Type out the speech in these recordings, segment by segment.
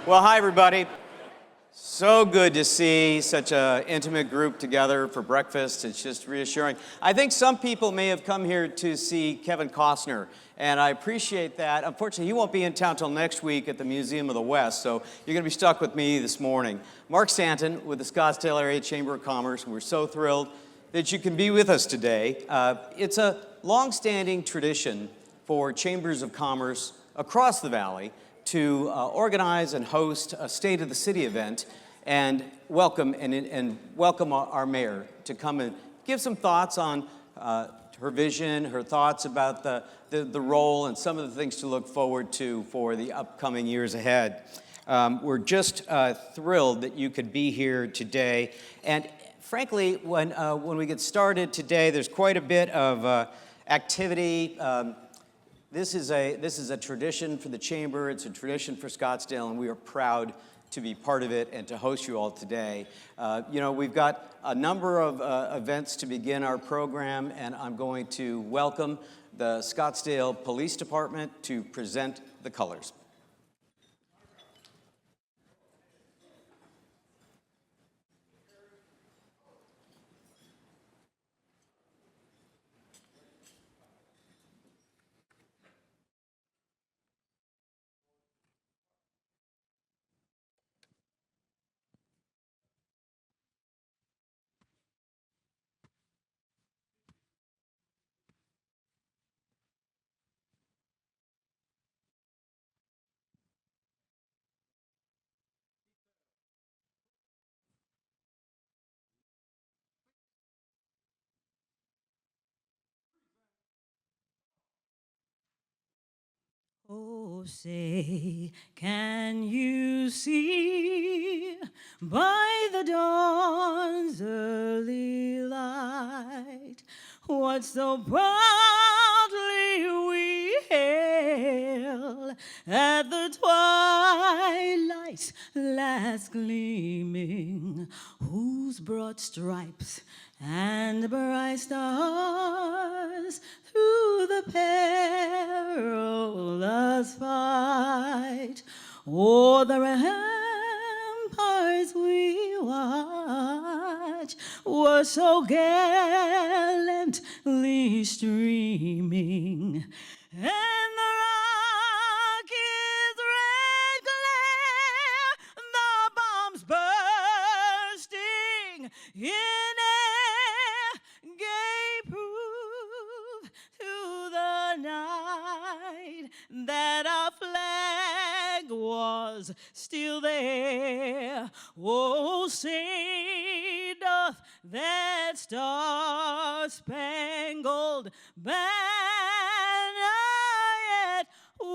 Well, hi, everybody. So good to see such an intimate group together for breakfast. It's just reassuring. I think some people may have come here to see Kevin Costner, and I appreciate that. Unfortunately, he won't be in town till next week at the Museum of the West, so you're going to be stuck with me this morning. Mark Stanton with the Scottsdale Area Chamber of Commerce. We're so thrilled that you can be with us today. It's a long-standing tradition for chambers of commerce across the valley to organize and host a State of the City event and welcome our mayor to come and give some thoughts on her vision, her thoughts about the role and some of the things to look forward to for the upcoming years ahead. We're just thrilled that you could be here today. And frankly, when we get started today, there's quite a bit of activity. This is a tradition for the Chamber. It's a tradition for Scottsdale, and we are proud to be part of it and to host you all today. We've got a number of events to begin our program, and I'm going to welcome the Scottsdale Police Department to present the colors. Oh, say, can you see by the dawn's early light what so proudly we hailed at the twilight's last gleaming, whose broad stripes and bright stars through the perilous fight o'er the ramparts we watch were so gallantly streaming, and the rocket's red glare, the bombs bursting in air, gave proof to the night that our flag was still there. Oh, say doth that star-spangled banner yet wave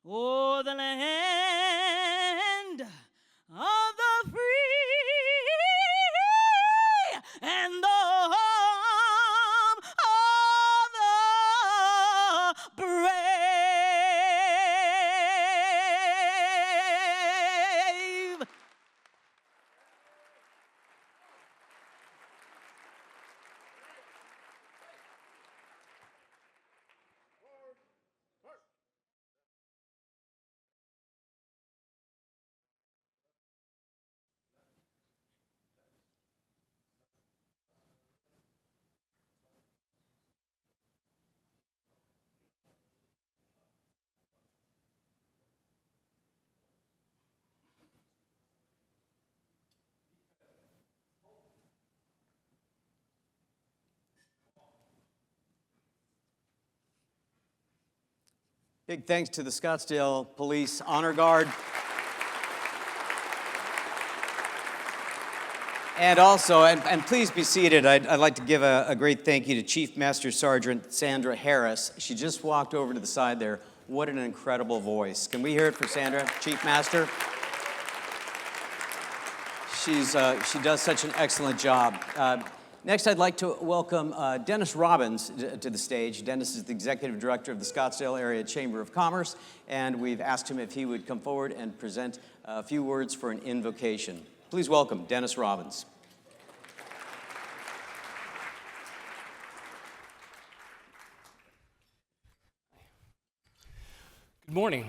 o'er the land of the free and the home of the brave. Big thanks to the Scottsdale Police Honor Guard. And also, and please be seated, I'd like to give a great thank you to Chief Master Sergeant Sandra Harris. She just walked over to the side there. What an incredible voice. Can we hear it for Sandra, Chief Master? She does such an excellent job. Next, I'd like to welcome Dennis Robbins to the stage. Dennis is the Executive Director of the Scottsdale Area Chamber of Commerce, and we've asked him if he would come forward and present a few words for an invocation. Please welcome Dennis Robbins. Good morning.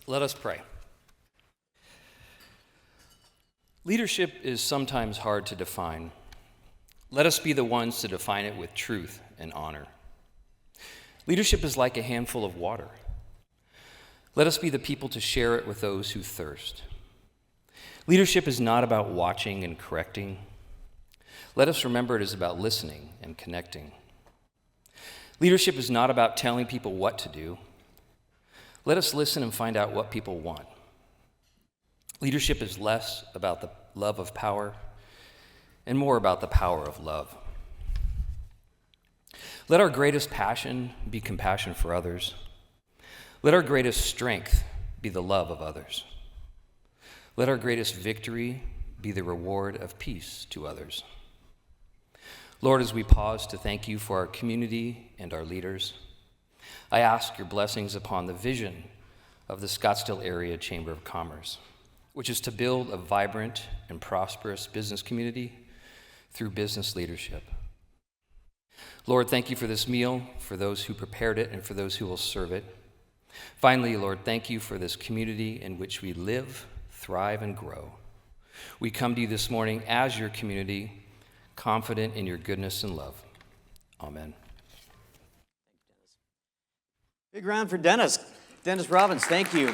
Let us pray. Leadership is sometimes hard to define. Let us be the ones to define it with truth and honor. Leadership is like a handful of water. Let us be the people to share it with those who thirst. Leadership is not about watching and correcting. Let us remember it is about listening and connecting. Leadership is not about telling people what to do. Let us listen and find out what people want. Leadership is less about the love of power and more about the power of love. Let our greatest passion be compassion for others. Let our greatest strength be the love of others. Let our greatest victory be the reward of peace to others. Lord, as we pause to thank you for our community and our leaders, I ask your blessings upon the vision of the Scottsdale Area Chamber of Commerce, which is to build a vibrant and prosperous business community through business leadership. Lord, thank you for this meal, for those who prepared it, and for those who will serve it. Finally, Lord, thank you for this community in which we live, thrive, and grow. We come to you this morning as your community, confident in your goodness and love. Amen. Big round for Dennis. Dennis Robbins, thank you.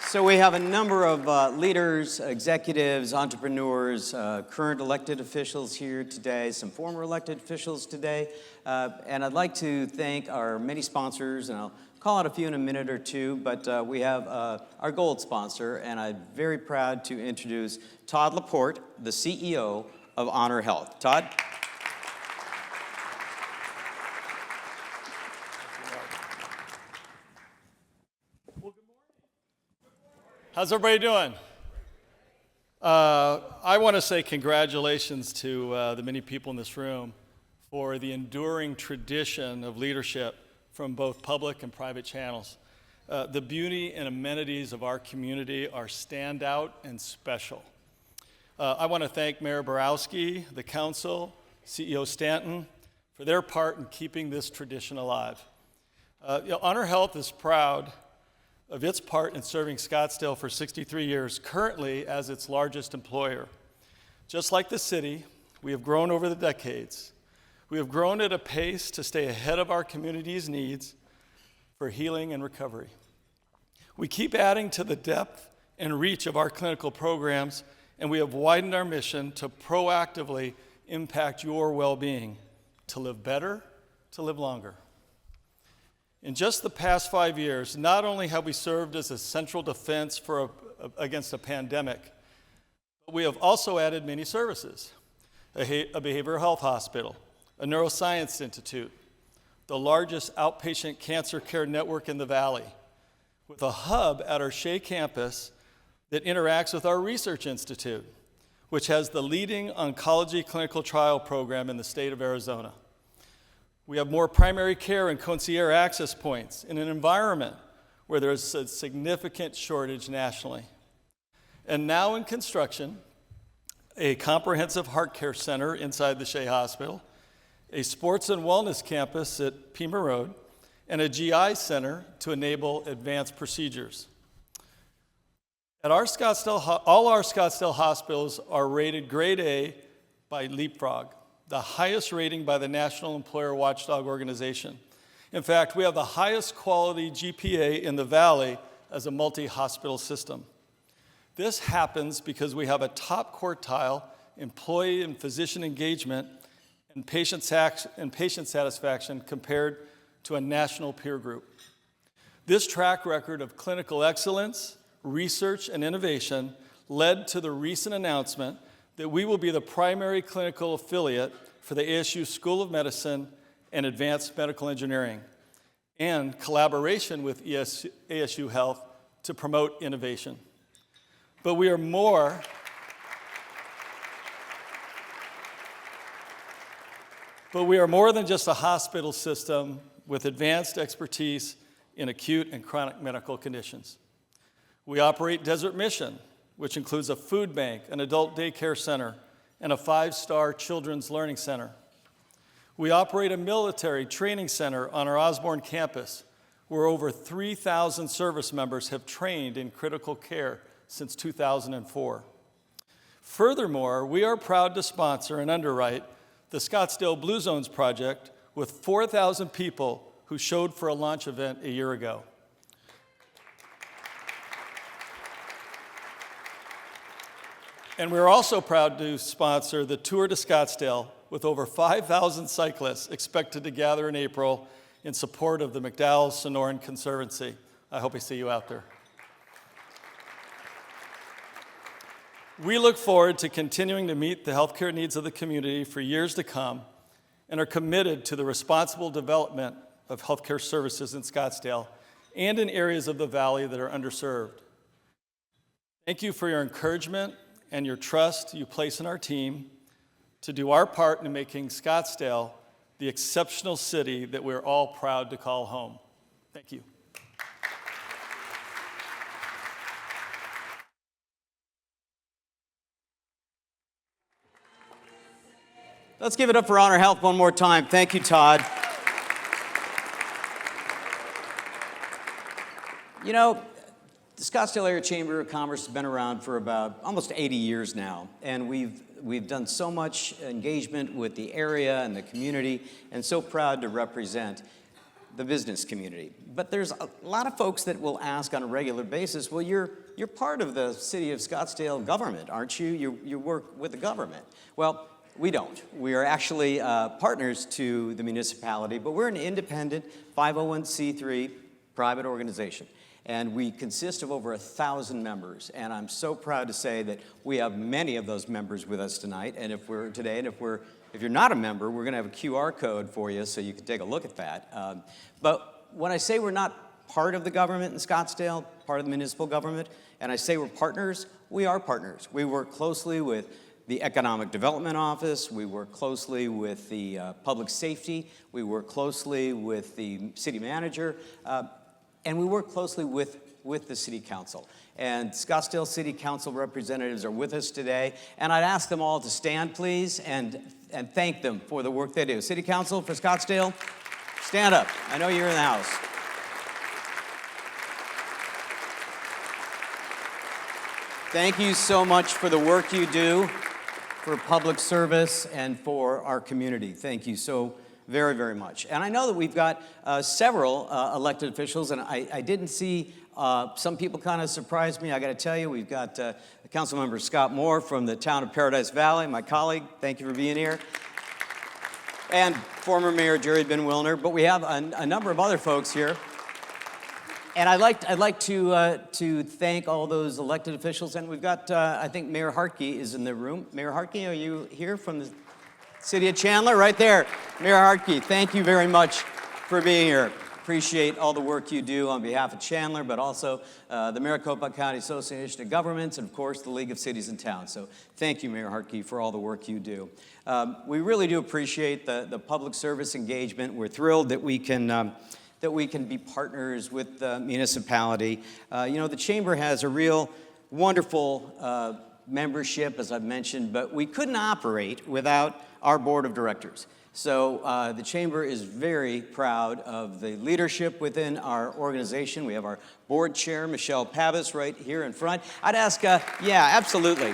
So we have a number of leaders, executives, entrepreneurs, current elected officials here today, some former elected officials today. And I'd like to thank our many sponsors, and I'll call out a few in a minute or two, but we have our gold sponsor, and I'm very proud to introduce Todd Laporte, the CEO of Honor Health. Todd? How's everybody doing? I want to say congratulations to the many people in this room for the enduring tradition of leadership from both public and private channels. The beauty and amenities of our community are standout and special. I want to thank Mayor Borowsky, the council, CEO Stanton, for their part in keeping this tradition alive. Honor Health is proud of its part in serving Scottsdale for 63 years, currently as its largest employer. Just like the city, we have grown over the decades. We have grown at a pace to stay ahead of our community's needs for healing and recovery. We keep adding to the depth and reach of our clinical programs, and we have widened our mission to proactively impact your well-being, to live better, to live longer. In just the past 5 years, not only have we served as a central defense against a pandemic, but we have also added many services: a behavioral health hospital, a neuroscience institute, the largest outpatient cancer care network in the Valley, with a hub at our Shea campus that interacts with our research institute, which has the leading oncology clinical trial program in the state of Arizona. We have more primary care and concierge access points in an environment where there's a significant shortage nationally. And now in construction, a comprehensive heart care center inside the Shea Hospital, a sports and wellness campus at Pima Road, and a GI center to enable advanced procedures. At all our Scottsdale hospitals are rated grade A by Leapfrog, the highest rating by the National Employer Watchdog Organization. In fact, we have the highest quality GPA in the Valley as a multi-hospital system. This happens because we have a top quartile employee and physician engagement and patient satisfaction compared to a national peer group. This track record of clinical excellence, research, and innovation led to the recent announcement that we will be the primary clinical affiliate for the ASU School of Medicine and Advanced Medical Engineering, and collaboration with ASU Health to promote innovation. But we are more than just a hospital system with advanced expertise in acute and chronic medical conditions. We operate Desert Mission, which includes a food bank, an adult daycare center, and a 5-star children's learning center. We operate a military training center on our Osborne campus, where over 3,000 service members have trained in critical care since 2004. Furthermore, we are proud to sponsor and underwrite the Scottsdale Blue Zones project with 4,000 people who showed for a launch event a year ago. And we're also proud to sponsor the Tour de Scottsdale with over 5,000 cyclists expected to gather in April in support of the McDowell-Sonoran Conservancy. I hope I see you out there. We look forward to continuing to meet the healthcare needs of the community for years to come and are committed to the responsible development of healthcare services in Scottsdale and in areas of the valley that are underserved. Thank you for your encouragement and your trust you place in our team to do our part in making Scottsdale the exceptional city that we're all proud to call home. Thank you. Let's give it up for Honor Health one more time. Thank you, Todd. You know, the Scottsdale Area Chamber of Commerce has been around for about almost 80 years now, and we've done so much engagement with the area and the community, and so proud to represent the business community. But there's a lot of folks that will ask on a regular basis, well, you're part of the city of Scottsdale government, aren't you? You work with the government. Well, we don't. We are actually partners to the municipality, but we're an independent 501c3 private organization. And we consist of over 1,000 members. And I'm so proud to say that we have many of those members with us tonight. And if you're not a member, we're gonna have a QR code for you so you can take a look at that. But when I say we're not part of the government in Scottsdale, part of the municipal government, and I say we're partners, we are partners. We work closely with the Economic Development Office, we work closely with the Public Safety, we work closely with the city manager, and we work closely with the City Council. And Scottsdale City Council representatives are with us today, and I'd ask them all to stand, please, and thank them for the work they do. City Council for Scottsdale, stand up. I know you're in the house. Thank you so much for the work you do, for public service, and for our community. Thank you so very, very much. And I know that we've got several elected officials, and I didn't see, some people kind of surprised me. I got to tell you, we've got Councilmember Scott Moore from the town of Paradise Valley, my colleague. Thank you for being here. And former Mayor Jerry Ben Wilner. But we have a number of other folks here. And I'd like to thank all those elected officials. And we've got, I think Mayor Hartke is in the room. Mayor Hartke, are you here from the City of Chandler? Right there. Mayor Hartke, thank you very much for being here. Appreciate all the work you do on behalf of Chandler, but also the Maricopa County Association of Governments, and of course the League of Cities and Towns. So thank you, Mayor Hartke, for all the work you do. We really do appreciate the public service engagement. We're thrilled that we can be partners with the municipality. You know, the Chamber has a real wonderful membership, as I've mentioned, but we couldn't operate without our board of directors. So the Chamber is very proud of the leadership within our organization. We have our board chair, Michelle Pavis, right here in front. I'd ask, yeah, absolutely,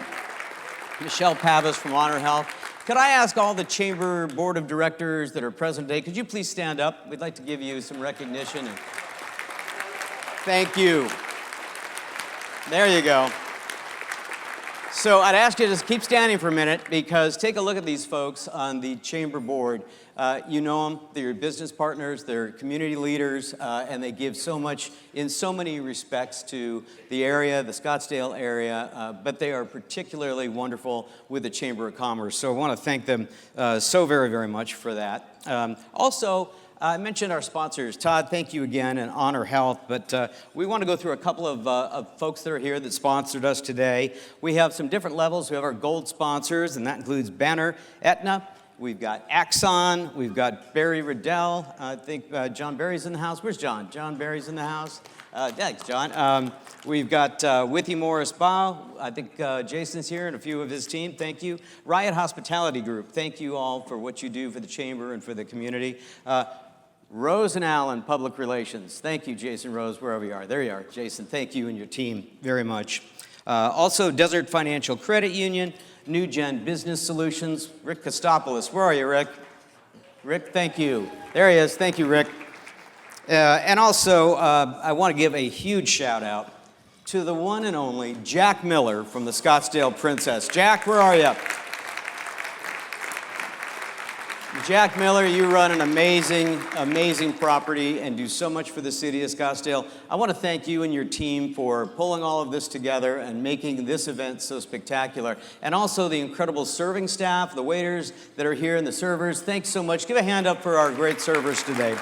Michelle Pavis from Honor Health. Could I ask all the Chamber board of directors that are present today, could you please stand up? We'd like to give you some recognition. Thank you. There you go. So I'd ask you to just keep standing for a minute, because take a look at these folks on the Chamber board. You know them, they're your business partners, they're community leaders, and they give so much in so many respects to the area, the Scottsdale area, but they are particularly wonderful with the Chamber of Commerce. So I want to thank them so very, very much for that. Also, I mentioned our sponsors. Todd, thank you again, and Honor Health. But we want to go through a couple of folks that are here that sponsored us today. We have some different levels. We have our gold sponsors, and that includes Banner, Aetna, We've got Axon. We've got Barry Riddell. I think John Barry's in the house. Where's John? John Barry's in the house. Thanks, John. We've got Withy Morris Bow. I think Jason's here and a few of his team. Thank you. Riot Hospitality Group. Thank you all for what you do for the chamber and for the community. Rose and Allen, Public Relations. Thank you, Jason Rose, wherever you are. There you are, Jason. Thank you and your team very much. Also, Desert Financial Credit Union, New Gen Business Solutions. Rick Kostopoulos, where are you, Rick? Rick, thank you. There he is. Thank you, Rick. And also, I want to give a huge shout out to the one and only Jack Miller from the Scottsdale Princess. Jack, where are you? Jack Miller, you run an amazing, amazing property and do so much for the city of Scottsdale. I want to thank you and your team for pulling all of this together and making this event so spectacular. And also the incredible serving staff, the waiters that are here and the servers. Thanks so much. Give a hand up for our great servers today.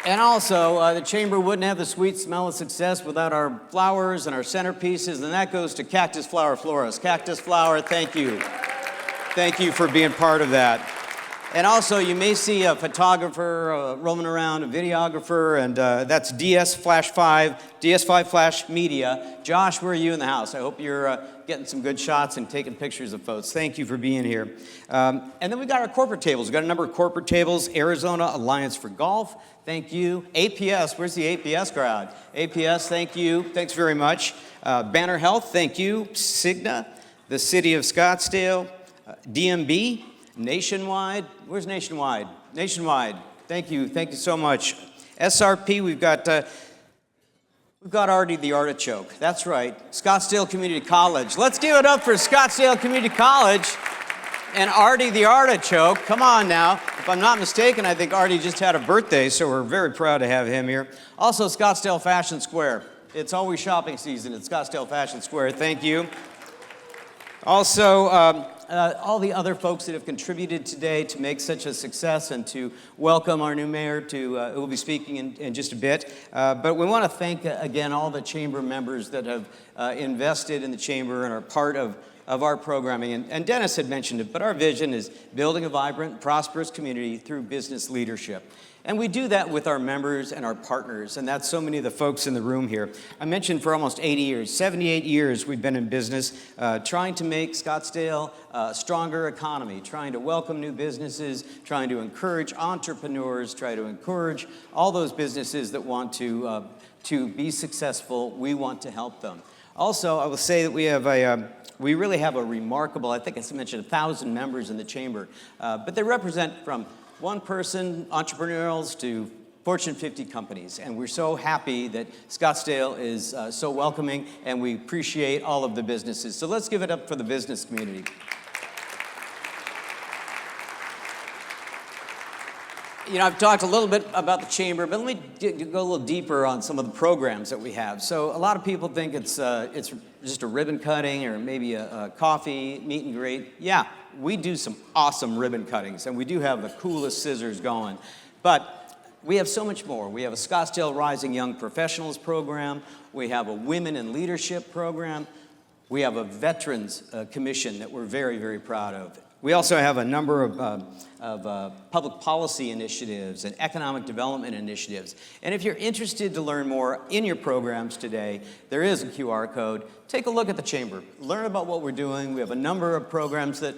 And also, the chamber wouldn't have the sweet smell of success without our flowers and our centerpieces, and that goes to Cactus Flower Florist. Cactus Flower, thank you. Thank you for being part of that. And also, you may see a photographer roaming around, a videographer, and that's DS5 Flash Media. Josh, where are you in the house? I hope you're getting some good shots and taking pictures of folks. Thank you for being here. And then we've got our corporate tables. We've got a number of corporate tables. Arizona Alliance for Golf, thank you. APS, where's the APS crowd? APS, thank you. Thanks very much. Banner Health, thank you. Cigna, the City of Scottsdale, DMB, Nationwide, where's Nationwide? Nationwide, thank you so much. SRP, we've got Artie the Artichoke. That's right, Scottsdale Community College. Let's give it up for Scottsdale Community College and Artie the Artichoke. Come on now. If I'm not mistaken, I think Artie just had a birthday, so we're very proud to have him here. Also, Scottsdale Fashion Square. It's always shopping season at Scottsdale Fashion Square. Thank you. Also, all the other folks that have contributed today to make such a success and to welcome our new mayor who will be speaking in just a bit. But we want to thank, again, all the chamber members that have invested in the chamber and are part of our programming. And Dennis had mentioned it, but our vision is building a vibrant, prosperous community through business leadership. And we do that with our members and our partners, and that's so many of the folks in the room here. I mentioned for almost 80 years, 78 years we've been in business, trying to make Scottsdale a stronger economy, trying to welcome new businesses, trying to encourage entrepreneurs, try to encourage all those businesses that want to be successful. We want to help them. Also, I will say that we really have a remarkable, I think I mentioned 1,000 members in the chamber, but they represent from one person, entrepreneurials, to Fortune 50 companies. And we're so happy that Scottsdale is so welcoming, and we appreciate all of the businesses. So let's give it up for the business community. You know, I've talked a little bit about the chamber, but let me go a little deeper on some of the programs that we have. So a lot of people think it's just a ribbon cutting or maybe a coffee meet and greet. Yeah, we do some awesome ribbon cuttings, and we do have the coolest scissors going. But we have so much more. We have a Scottsdale Rising Young Professionals program. We have a Women in Leadership program. We have a Veterans Commission that we're very, very proud of. We also have a number of public policy initiatives and economic development initiatives. And if you're interested to learn more in your programs today, there is a QR code. Take a look at the chamber. Learn about what we're doing. We have a number of programs that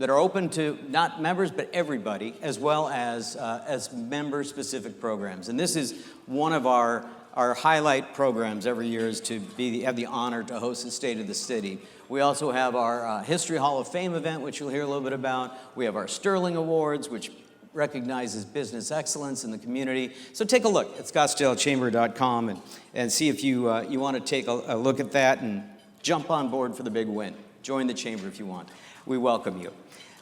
are open to not members, but everybody, as well as member-specific programs. And this is one of our highlight programs every year is to have the honor to host the State of the City. We also have our History Hall of Fame event, which you'll hear a little bit about. We have our Sterling Awards, which recognizes business excellence in the community. So take a look at scottsdalechamber.com and see if you want to take a look at that and jump on board for the big win. Join the chamber if you want. We welcome you.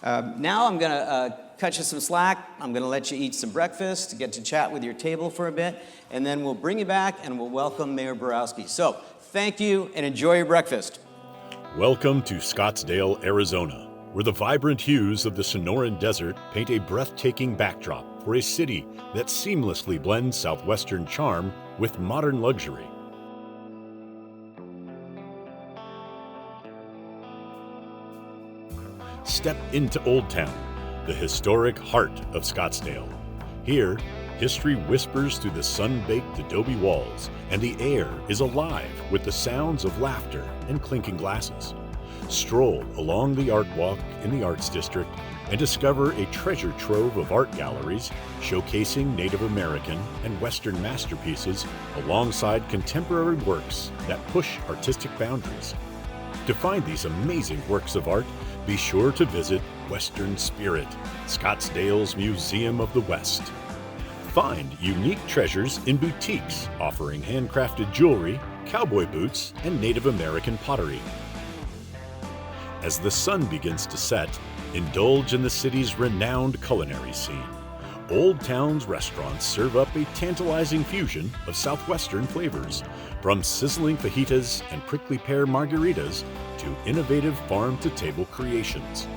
Now I'm going to cut you some slack. I'm going to let you eat some breakfast, get to chat with your table for a bit, and then we'll bring you back and we'll welcome Mayor Borowsky. So thank you and enjoy your breakfast. Welcome to Scottsdale, Arizona, where the vibrant hues of the Sonoran Desert paint a breathtaking backdrop for a city that seamlessly blends Southwestern charm with modern luxury. step into Old Town, the historic heart of Scottsdale. Here, history whispers through the sun-baked adobe walls, and the air is alive with the sounds of laughter and clinking glasses. Stroll along the Art Walk in the Arts District and discover a treasure trove of art galleries showcasing Native American and Western masterpieces alongside contemporary works that push artistic boundaries. To find these amazing works of art, be sure to visit Western Spirit, Scottsdale's Museum of the West. Find unique treasures in boutiques offering handcrafted jewelry, cowboy boots, and Native American pottery. As the sun begins to set, indulge in the city's renowned culinary scene. Old Town's restaurants serve up a tantalizing fusion of Southwestern flavors, from sizzling fajitas and prickly pear margaritas to innovative farm-to-table creations.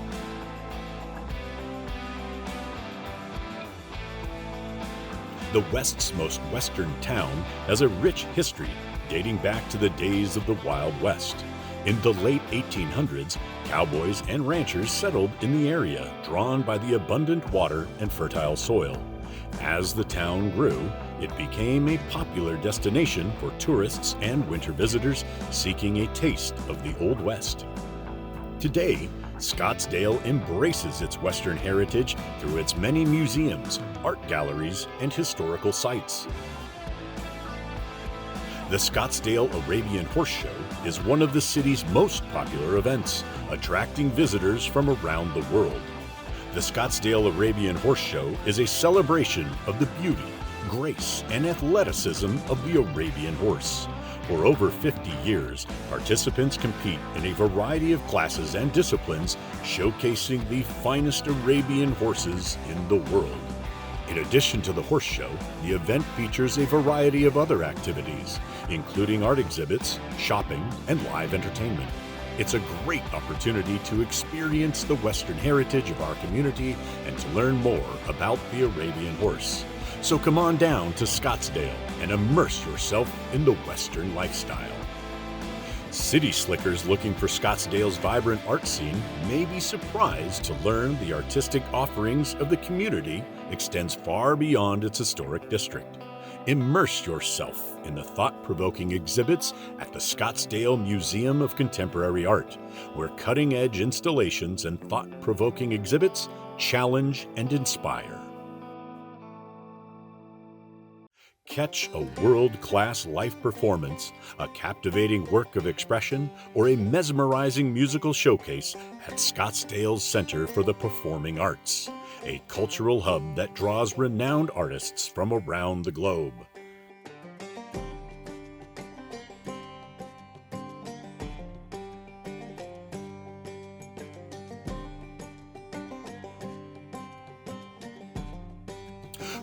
The West's most western town has a rich history dating back to the days of the Wild West. In the late 1800s, cowboys and ranchers settled in the area, drawn by the abundant water and fertile soil. As the town grew, it became a popular destination for tourists and winter visitors seeking a taste of the Old West. Today, Scottsdale embraces its Western heritage through its many museums, art galleries, and historical sites. The Scottsdale Arabian Horse Show is one of the city's most popular events, attracting visitors from around the world. The Scottsdale Arabian Horse Show is a celebration of the beauty, grace, and athleticism of the Arabian horse. For over 50 years, participants compete in a variety of classes and disciplines, showcasing the finest Arabian horses in the world. In addition to the horse show, the event features a variety of other activities, including art exhibits, shopping, and live entertainment. It's a great opportunity to experience the Western heritage of our community and to learn more about the Arabian horse. So come on down to Scottsdale and immerse yourself in the Western lifestyle. City slickers looking for Scottsdale's vibrant art scene may be surprised to learn the artistic offerings of the community extends far beyond its historic district. Immerse yourself in the thought-provoking exhibits at the Scottsdale Museum of Contemporary Art, where cutting-edge installations and thought-provoking exhibits challenge and inspire. Catch a world-class live performance, a captivating work of expression, or a mesmerizing musical showcase at Scottsdale's Center for the Performing Arts, a cultural hub that draws renowned artists from around the globe.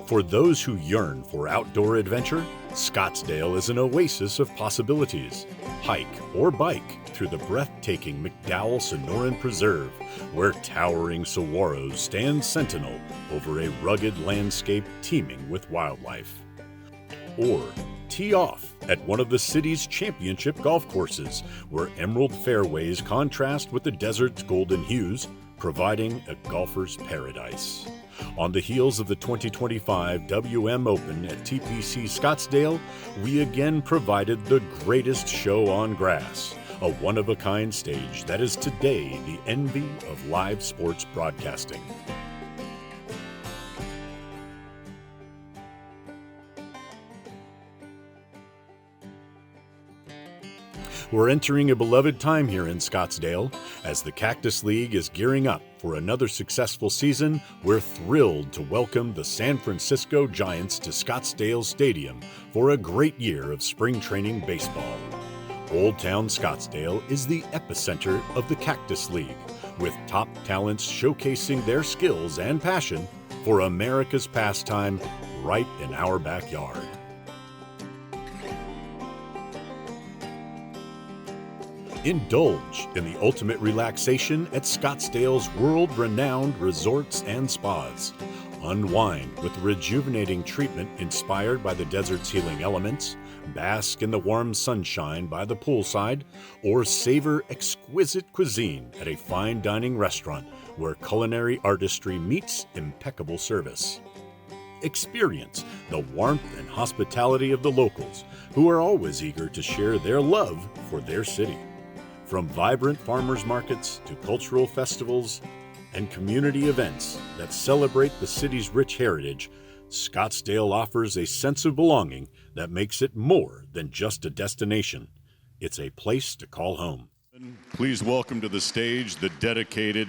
For those who yearn for outdoor adventure, Scottsdale is an oasis of possibilities. Hike or bike through the breathtaking McDowell Sonoran Preserve, where towering saguaros stand sentinel over a rugged landscape teeming with wildlife. Or tee off at one of the city's championship golf courses, where emerald fairways contrast with the desert's golden hues, providing a golfer's paradise. On the heels of the 2025 WM Open at TPC Scottsdale, we again provided the greatest show on grass, a one-of-a-kind stage that is today the envy of live sports broadcasting. We're entering a beloved time here in Scottsdale. As the Cactus League is gearing up for another successful season, we're thrilled to welcome the San Francisco Giants to Scottsdale Stadium for a great year of spring training baseball. Old Town Scottsdale is the epicenter of the Cactus League, with top talents showcasing their skills and passion for America's pastime right in our backyard. Indulge in the ultimate relaxation at Scottsdale's world-renowned resorts and spas. Unwind with rejuvenating treatment inspired by the desert's healing elements. bask in the warm sunshine by the poolside, or savor exquisite cuisine at a fine dining restaurant where culinary artistry meets impeccable service. Experience the warmth and hospitality of the locals, who are always eager to share their love for their city. From vibrant farmers markets to cultural festivals and community events that celebrate the city's rich heritage, Scottsdale offers a sense of belonging that makes it more than just a destination. It's a place to call home. Please welcome to the stage the dedicated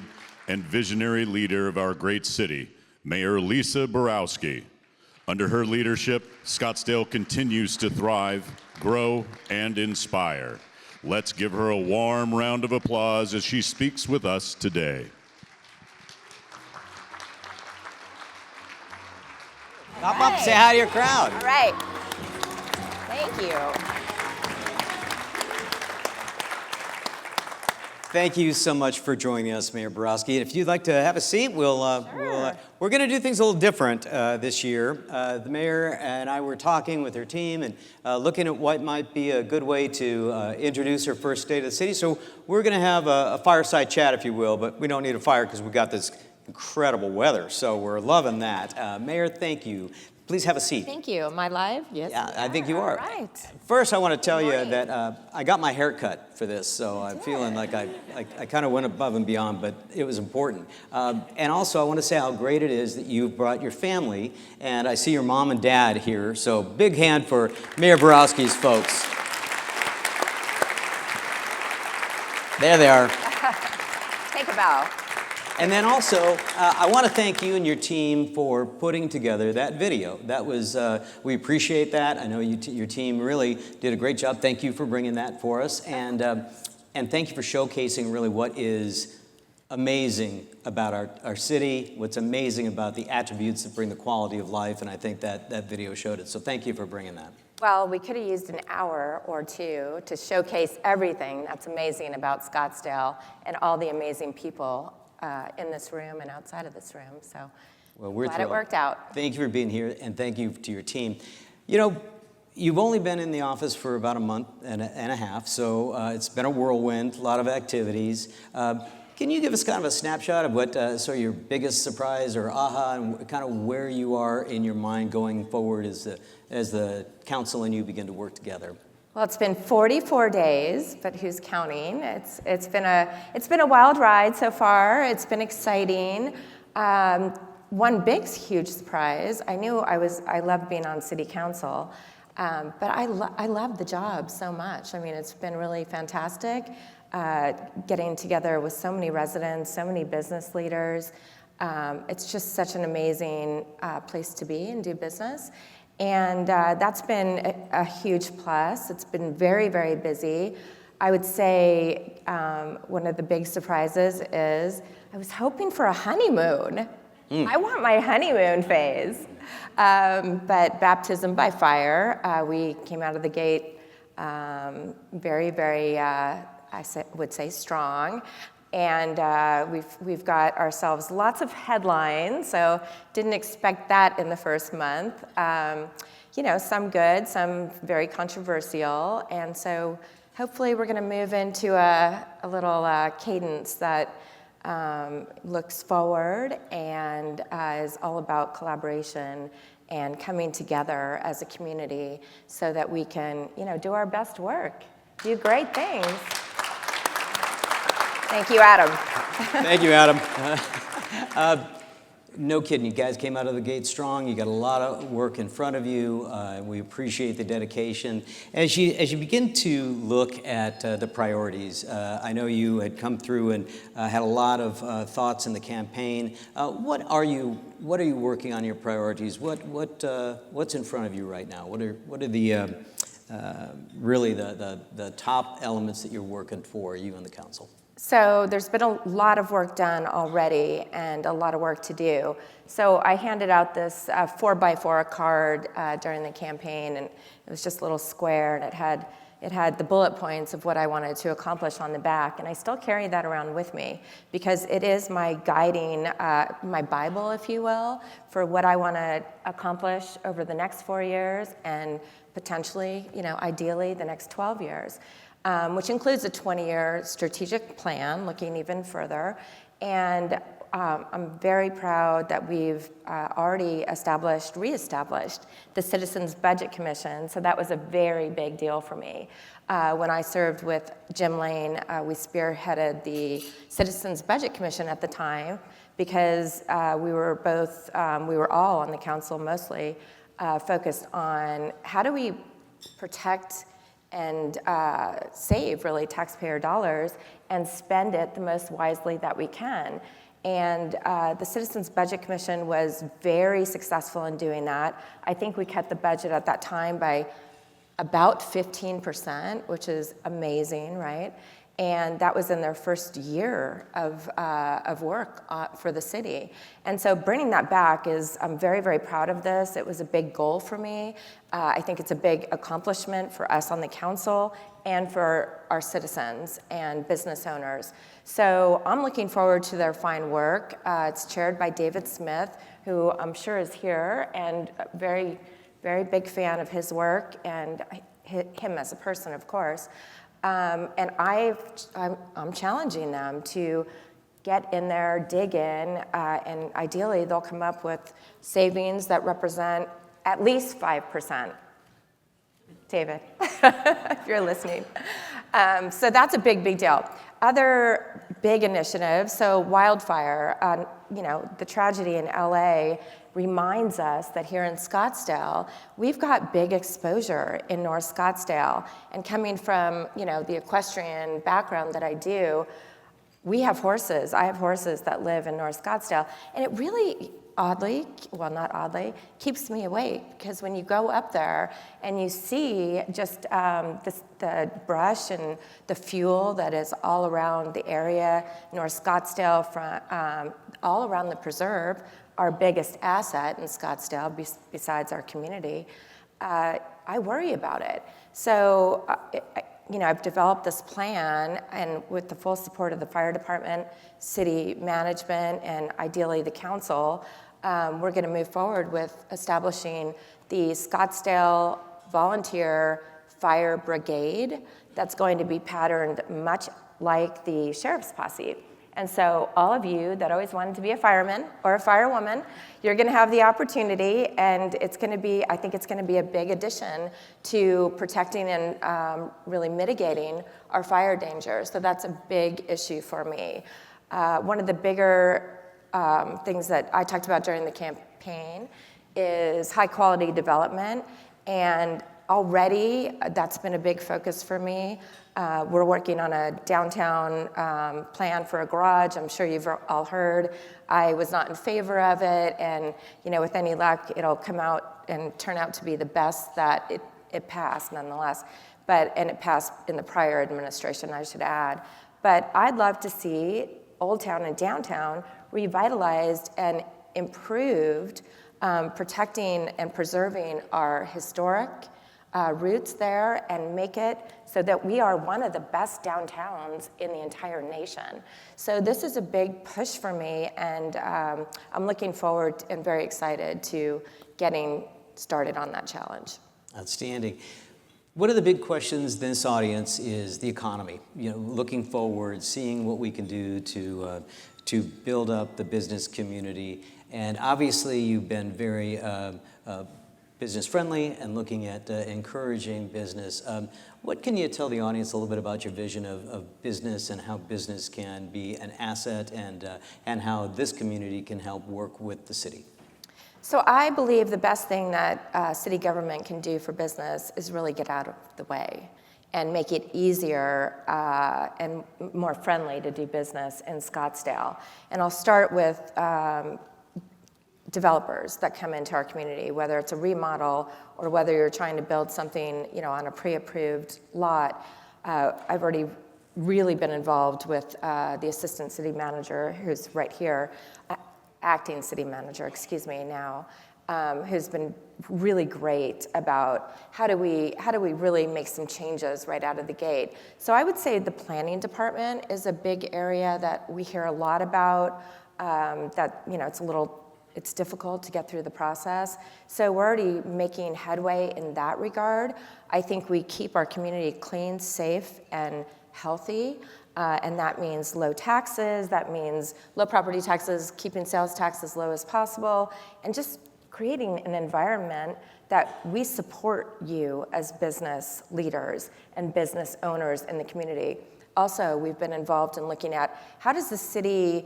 and visionary leader of our great city, Mayor Lisa Borowsky. Under her leadership, Scottsdale continues to thrive, grow, and inspire. Let's give her a warm round of applause as she speaks with us today. Hop up, say hi to your crowd. All right. Thank you. Thank you so much for joining us, Mayor Borowsky. If you'd like to have a seat, we're going to do things a little different this year. The mayor and I were talking with her team and looking at what might be a good way to introduce her first State of the City. So we're going to have a fireside chat, if you will, but we don't need a fire because we've got this incredible weather. So we're loving that. Mayor, thank you. Please have a seat. Thank you. Am I live? Yes. Yeah, I think you are. All right. First, I want to tell you that I got my hair cut for this, so I'm feeling like I kind of went above and beyond, but it was important. And also, I want to say how great it is that you've brought your family, and I see your mom and dad here, so big hand for Mayor Borowsky's folks. There they are. Take a bow. And then also, I want to thank you and your team for putting together that video. That was, we appreciate that. I know your team really did a great job. Thank you for bringing that for us. And thank you for showcasing really what is amazing about our city, what's amazing about the attributes that bring the quality of life. And I think that video showed it. So thank you for bringing that. Well, we could have used an hour or two to showcase everything that's amazing about Scottsdale and all the amazing people in this room and outside of this room. So well, we're glad thrilled. it worked out. Thank you for being here, and thank you to your team. You know, you've only been in the office for about a month and a half, so it's been a whirlwind, a lot of activities. Can you give us kind of a snapshot of what sort of your biggest surprise or aha, and kind of where you are in your mind going forward as the council and you begin to work together? Well, it's been 44 days, but who's counting? It's been a wild ride so far. It's been exciting. One big, huge surprise. I knew I loved being on city council, but I love the job so much. I mean, it's been really fantastic. Getting together with so many residents, so many business leaders. It's just such an amazing place to be and do business. And that's been a huge plus. It's been very, very busy. I would say one of the big surprises is I was hoping for a honeymoon. I want my honeymoon phase. But baptism by fire, we came out of the gate very, very, would say strong. And we've got ourselves lots of headlines, so didn't expect that in the first month. You know, some good, some very controversial, and so hopefully we're going to move into a little cadence that looks forward and is all about collaboration and coming together as a community so that we can, you know, do our best work, do great things. Thank you, Adam. Thank you, Adam. No kidding, you guys came out of the gate strong. You got a lot of work in front of you. We appreciate the dedication. As you begin to look at the priorities, I know you had come through and had a lot of thoughts in the campaign. What are you working on your priorities? What's in front of you right now? What are the really the top elements that you're working for, you and the council? So there's been a lot of work done already and a lot of work to do. So I handed out this 4x4 card during the campaign, and it was just a little square, and it had, it had the bullet points of what I wanted to accomplish on the back, and I still carry that around with me because it is my guiding, my Bible, if you will, for what I want to accomplish over the next 4 years and potentially, ideally the next 12 years, which includes a 20-year strategic plan looking even further. And I'm very proud that we've already reestablished the Citizens Budget Commission. So that was a very big deal for me. When I served with Jim Lane, we spearheaded the Citizens Budget Commission at the time because we were all on the council mostly focused on how do we protect and save really taxpayer dollars and spend it the most wisely that we can. And the Citizens Budget Commission was very successful in doing that. I think we cut the budget at that time by about 15%, which is amazing, right? And that was in their first year of work for the city. And so bringing that back I'm very, very proud of this. It was a big goal for me. I think it's a big accomplishment for us on the council and for our citizens and business owners. So I'm looking forward to their fine work. It's chaired by David Smith, who I'm sure is here, and a very, very big fan of his work and him as a person, of course. And I'm challenging them to get in there, dig in, and ideally they'll come up with savings that represent at least 5%. David, if you're listening. So that's a big, big deal. Other big initiatives, so wildfire, the tragedy in LA reminds us that here in Scottsdale, we've got big exposure in North Scottsdale. And coming from, the equestrian background that I do, we have horses. I have horses that live in North Scottsdale. And it really keeps me awake, because when you go up there and you see just the brush and the fuel that is all around the area, North Scottsdale, all around the preserve, our biggest asset in Scottsdale besides our community, I worry about it. So, I've developed this plan, and with the full support of the fire department, city management, and ideally the council, we're going to move forward with establishing the Scottsdale Volunteer Fire Brigade that's going to be patterned much like the Sheriff's Posse. And so all of you that always wanted to be a fireman or a firewoman, you're going to have the opportunity, and I think it's going to be a big addition to protecting and really mitigating our fire dangers. So that's a big issue for me. One of the bigger things that I talked about during the campaign is high quality development, and already that's been a big focus for me. We're working on a downtown plan for a garage. I'm sure you've all heard. I was not in favor of it, and with any luck, it'll come out and turn out to be the best that it passed nonetheless. And it passed in the prior administration, I should add. But I'd love to see Old Town and Downtown revitalized and improved, protecting and preserving our historic roots there, and make it so that we are one of the best downtowns in the entire nation. So this is a big push for me, and I'm looking forward and very excited to getting started on that challenge. Outstanding. One of the big questions in this audience is the economy. Looking forward, seeing what we can do to build up the business community. And obviously, you've been very business friendly and looking at encouraging business. What can you tell the audience a little bit about your vision of business and how business can be an asset, and how this community can help work with the city? So I believe the best thing that city government can do for business is really get out of the way and make it easier and more friendly to do business in Scottsdale. And I'll start with developers that come into our community, whether it's a remodel or whether you're trying to build something, on a pre-approved lot. I've already really been involved with the assistant city manager, who's right here, acting city manager, now, who's been really great about how do we really make some changes right out of the gate. So I would say the planning department is a big area that we hear a lot about, that, you know, it's difficult to get through the process. So we're already making headway in that regard. I think we keep our community clean, safe, and healthy. And that means low taxes, that means low property taxes, keeping sales tax as low as possible, and just creating an environment that we support you as business leaders and business owners in the community. Also, we've been involved in looking at how does the city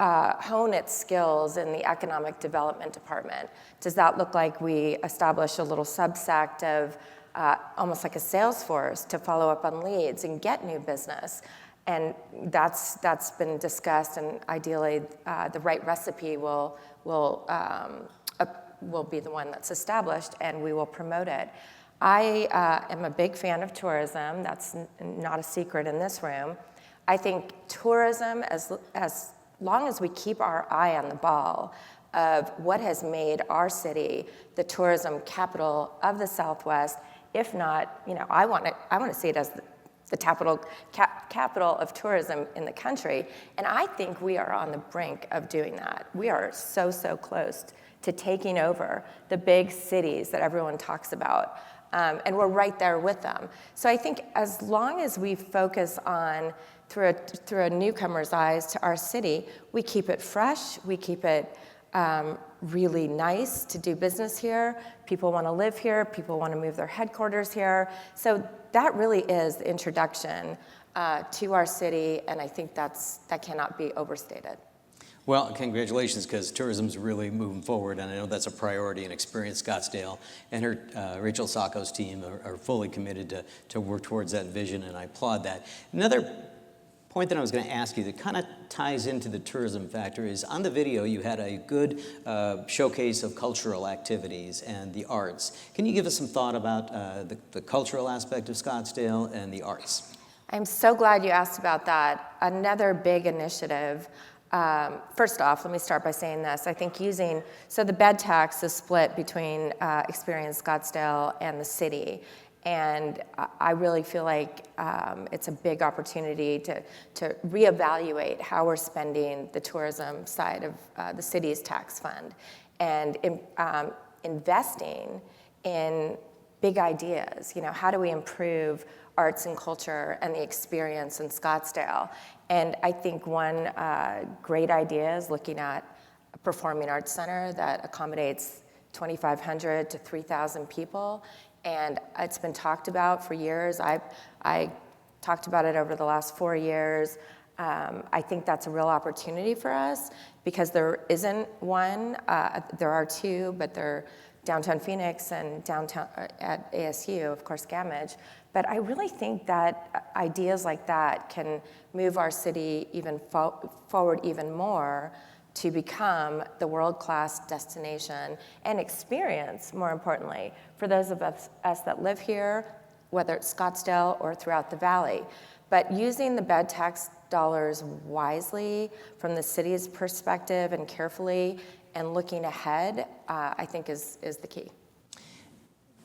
hone its skills in the economic development department? Does that look like we establish a little subsect of almost like a sales force to follow up on leads and get new business? And that's been discussed, and ideally the right recipe will be the one that's established, and we will promote it. I am a big fan of tourism. That's not a secret in this room. I think tourism, as long as we keep our eye on the ball of what has made our city the tourism capital of the Southwest, if not, you know, I want to see it as the capital of tourism in the country. And I think we are on the brink of doing that. We are so close to taking over the big cities that everyone talks about. And we're right there with them. So I think as long as we focus on, through a newcomer's eyes to our city, we keep it fresh, we keep it really nice to do business here. People want to live here, people want to move their headquarters here. So that really is the introduction to our city, and I think that cannot be overstated. Well, congratulations, because tourism's really moving forward, and I know that's a priority in Experience Scottsdale, and her Rachel Sacco's team are fully committed to work towards that vision, and I applaud that. Another point that I was going to ask you that kind of ties into the tourism factor is, on the video you had a good showcase of cultural activities and the arts. Can you give us some thought about the cultural aspect of Scottsdale and the arts? I'm so glad you asked about that. Another big initiative. First off, let me start by saying this. I think so the bed tax is split between Experience Scottsdale and the city. And I really feel like it's a big opportunity to reevaluate how we're spending the tourism side of the city's tax fund, and investing in big ideas. You know, how do we improve arts and culture and the experience in Scottsdale? And I think one great idea is looking at a performing arts center that accommodates 2,500 to 3,000 people. And it's been talked about for years. I talked about it over the last 4 years. I think that's a real opportunity for us, because there isn't one. There are two, but they're downtown Phoenix and downtown at ASU, of course, Gamage. But I really think that ideas like that can move our city even forward even more to become the world-class destination and experience, more importantly, for those of us that live here, whether it's Scottsdale or throughout the valley. But using the bed tax dollars wisely from the city's perspective and carefully and looking ahead, I think is the key.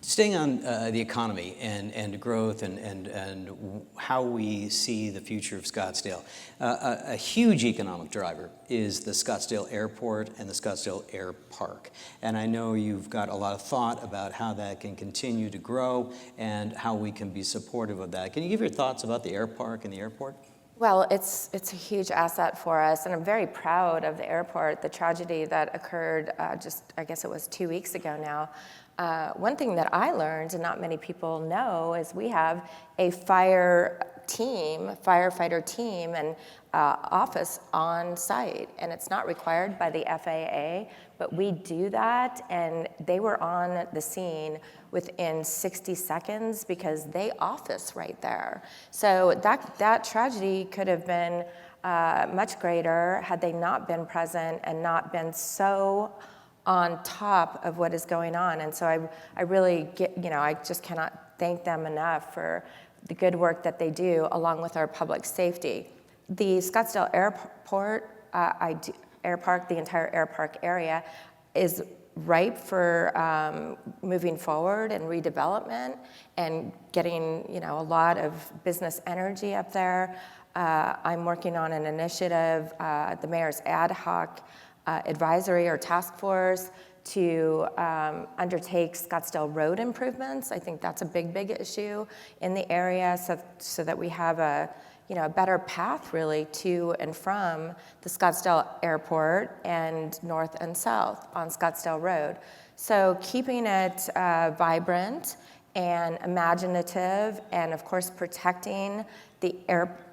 Staying on the economy and growth and how we see the future of Scottsdale, a huge economic driver is the Scottsdale Airport and the Scottsdale Air Park. And I know you've got a lot of thought about how that can continue to grow and how we can be supportive of that. Can you give your thoughts about the Air Park and the airport? Well, it's a huge asset for us, and I'm very proud of the airport. The tragedy that occurred I guess it was 2 weeks ago now. One thing that I learned, and not many people know, is we have a firefighter team and office on site, and it's not required by the FAA, but we do that, and they were on the scene within 60 seconds because they office right there. So that tragedy could have been much greater had they not been present and not been so on top of what is going on. And so I really I just cannot thank them enough for the good work that they do along with our public safety. The Scottsdale Airport, Air Park, the entire Air Park area is ripe for moving forward and redevelopment and getting, a lot of business energy up there. I'm working on an initiative, the mayor's ad hoc advisory or task force to undertake Scottsdale road improvements. I think that's a big issue in the area, so that we have a better path really to and from the Scottsdale airport and north and south on Scottsdale Road. So keeping it vibrant and imaginative, and of course protecting the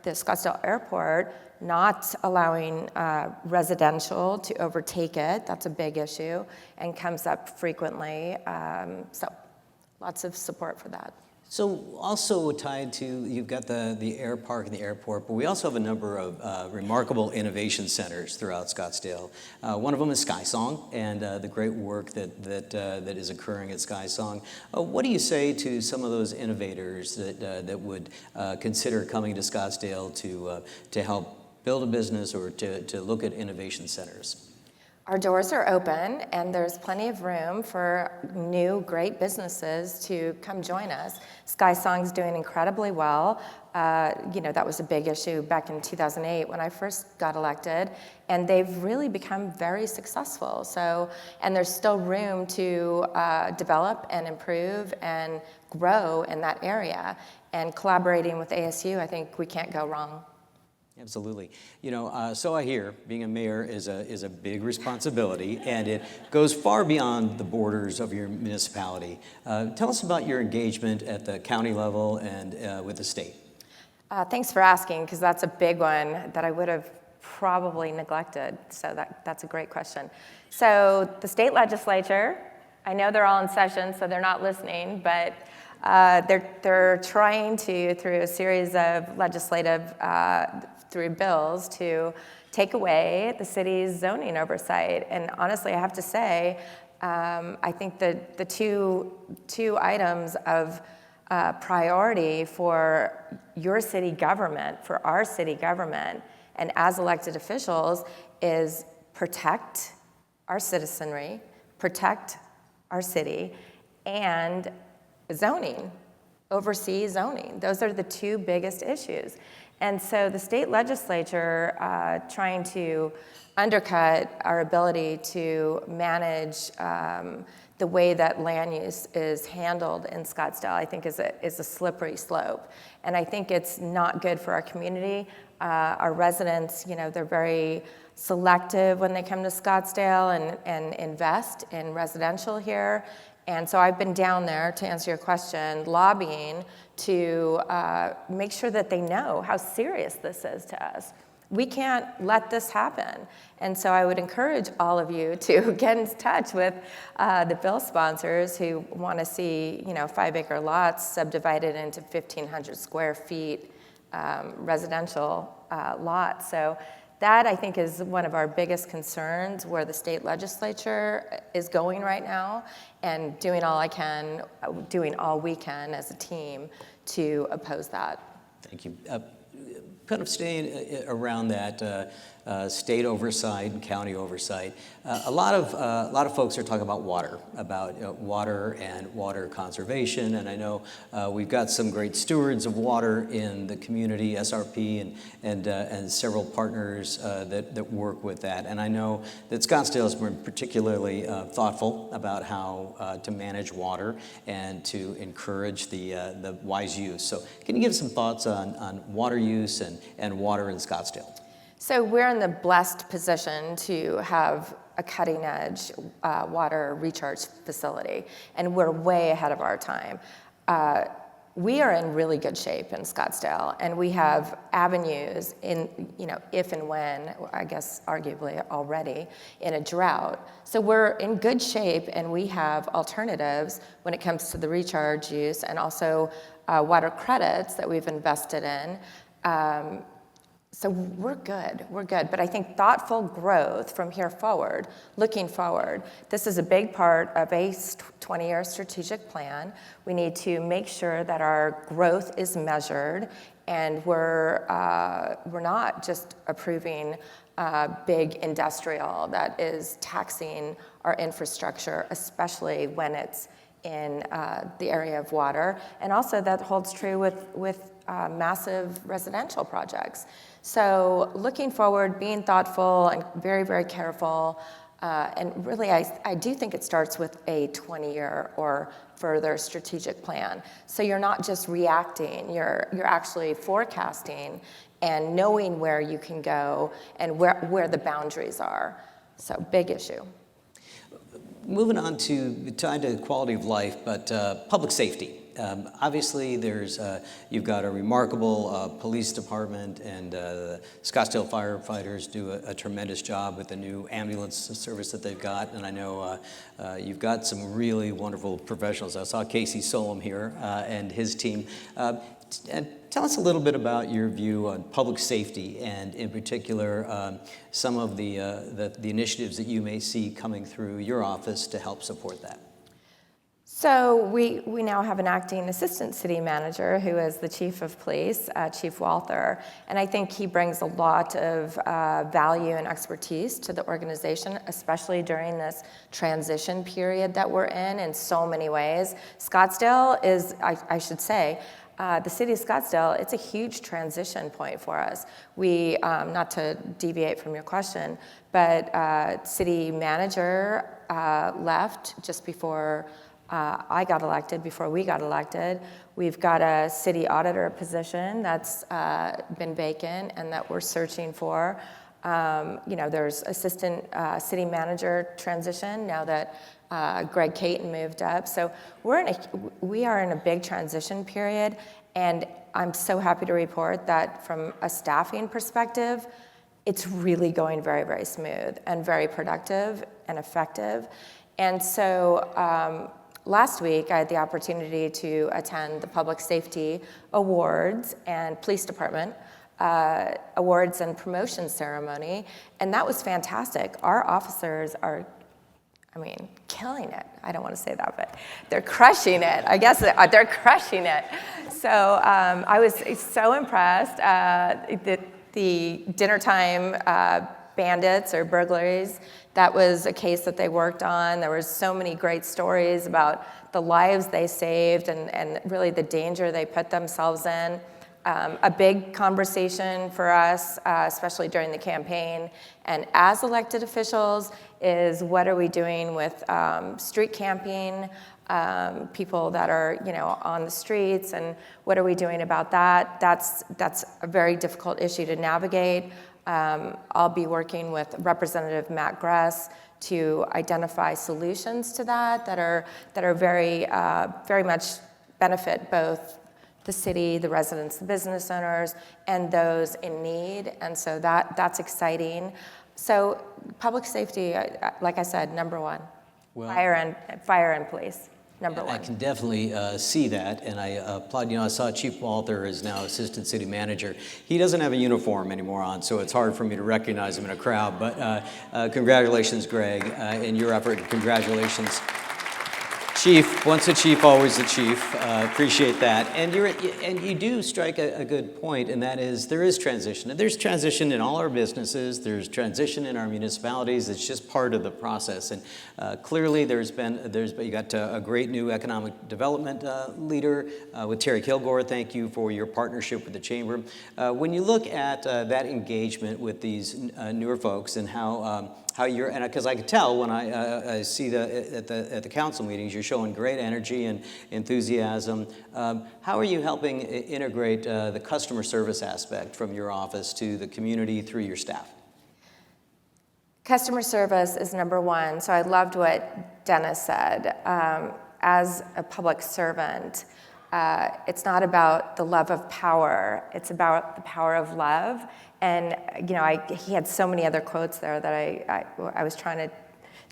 Scottsdale airport, not allowing residential to overtake it. That's a big issue and comes up frequently. So lots of support for that. So also tied to, you've got the air park and the airport, but we also have a number of remarkable innovation centers throughout Scottsdale. One of them is SkySong, and the great work that is occurring at SkySong. What do you say to some of those innovators that would consider coming to Scottsdale to help build a business or to look at innovation centers? Our doors are open, and there's plenty of room for new, great businesses to come join us. SkySong's doing incredibly well. That was a big issue back in 2008 when I first got elected, and they've really become very successful. And there's still room to develop and improve and grow in that area. And collaborating with ASU, I think we can't go wrong. Absolutely. So I hear being a mayor is a big responsibility, and it goes far beyond the borders of your municipality. Tell us about your engagement at the county level and with the state. Thanks for asking, because that's a big one that I would have probably neglected. So that's a great question. So the state legislature, I know they're all in session, so they're not listening, but they're trying to, through a series of legislative through bills, to take away the city's zoning oversight. And honestly, I have to say, I think that the two items of priority for your city government, for our city government, and as elected officials, is protect our citizenry, protect our city, and zoning, oversee zoning. Those are the two biggest issues. And so the state legislature trying to undercut our ability to manage the way that land use is handled in Scottsdale, I think is a slippery slope. And I think it's not good for our community. Our residents, they're very selective when they come to Scottsdale and invest in residential here. And so I've been down there, to answer your question, lobbying to make sure that they know how serious this is to us. We can't let this happen. And so I would encourage all of you to get in touch with the bill sponsors who want to see, 5-acre lots subdivided into 1,500 square feet residential lots. So that, I think, is one of our biggest concerns, where the state legislature is going right now, and doing all we can as a team to oppose that. Thank you. Kind of staying around that state oversight and county oversight, a lot of folks are talking about water and water conservation, and I know we've got some great stewards of water in the community, SRP and several partners that work with that, and I know that Scottsdale has been particularly thoughtful about how to manage water and to encourage the wise use. So can you give some thoughts on water use and water in Scottsdale? So we're in the blessed position to have a cutting-edge water recharge facility, and we're way ahead of our time. We are in really good shape in Scottsdale, and we have avenues in, if and when, I guess arguably already, in a drought. So we're in good shape, and we have alternatives when it comes to the recharge use, and also water credits that we've invested in. So we're good, but I think thoughtful growth from here forward, looking forward, this is a big part of a 20-year strategic plan. We need to make sure that our growth is measured, and we're not just approving big industrial that is taxing our infrastructure, especially when it's in the area of water. And also that holds true with massive residential projects. So looking forward, being thoughtful and very, very careful. And really, I do think it starts with a 20-year or further strategic plan. So you're not just reacting, you're actually forecasting and knowing where you can go and where the boundaries are. So big issue. Moving on to tied to quality of life, but public safety. Obviously, you've got a remarkable police department, and the Scottsdale firefighters do a tremendous job with the new ambulance service that they've got. And I know you've got some really wonderful professionals. I saw Casey Solom here and his team. And tell us a little bit about your view on public safety, and in particular, some of the initiatives that you may see coming through your office to help support that. So we now have an acting assistant city manager who is the chief of police, Chief Walther, and I think he brings a lot of value and expertise to the organization, especially during this transition period that we're in so many ways. Scottsdale is, I should say, the city of Scottsdale, it's a huge transition point for us. We, not to deviate from your question, but city manager left just before I got elected, before we got elected. We've got a city auditor position that's been vacant and that we're searching for. There's assistant city manager transition now that Greg Caton moved up. So we are in a big transition period, and I'm so happy to report that from a staffing perspective, it's really going very, very smooth and very productive and effective. And so last week, I had the opportunity to attend the Public Safety Awards and Police Department Awards and Promotion Ceremony, and that was fantastic. Our officers are, killing it. I don't want to say that, but they're crushing it. I guess they're crushing it. So I was so impressed. The dinner time bandits or burglaries, that was a case that they worked on. There was so many great stories about the lives they saved and really the danger they put themselves in. A big conversation for us, especially during the campaign and as elected officials, is what are we doing with street camping, people that are on the streets, and what are we doing about that? That's a very difficult issue to navigate. I'll be working with Representative Matt Gress to identify solutions to that are very very much benefit both the city, the residents, the business owners, and those in need. And so that's exciting. So public safety, like I said, number one. Well, fire and police, number one. I can definitely see that, and I applaud. I saw Chief Walther is now Assistant City Manager. He doesn't have a uniform anymore on, so it's hard for me to recognize him in a crowd. But congratulations, Greg, in your effort, and congratulations, Chief. Once a chief, always a chief. Appreciate that. And you do strike a good point, and that is there is transition. And there's transition in all our businesses. There's transition in our municipalities. It's just part of the process. And clearly, you got a great new economic development leader with Terry Kilgore. Thank you for your partnership with the chamber. When you look at that engagement with these newer folks and how you're, and because I could tell when I see at the council meetings, you're showing great energy and enthusiasm. How are you helping integrate the customer service aspect from your office to the community through your staff? Customer service is number one. So I loved what Dennis said. As a public servant, it's not about the love of power. It's about the power of love. And he had so many other quotes there that I was trying to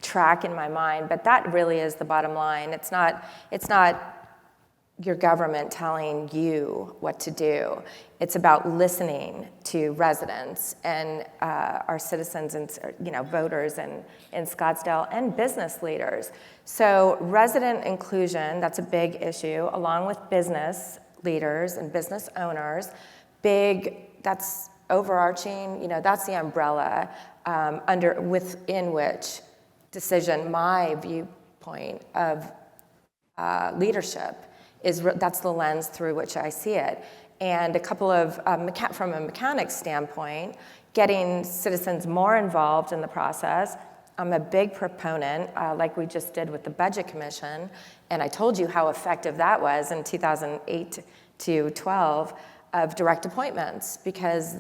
track in my mind, but that really is the bottom line. It's not your government telling you what to do. It's about listening to residents and our citizens and voters in Scottsdale and business leaders. So resident inclusion, that's a big issue, along with business leaders and business owners. That's overarching, that's the umbrella within which my viewpoint of leadership that's the lens through which I see it. And a couple of, from a mechanics standpoint, getting citizens more involved in the process. I'm a big proponent, like we just did with the Budget Commission, and I told you how effective that was in 2008 to 12 of direct appointments, because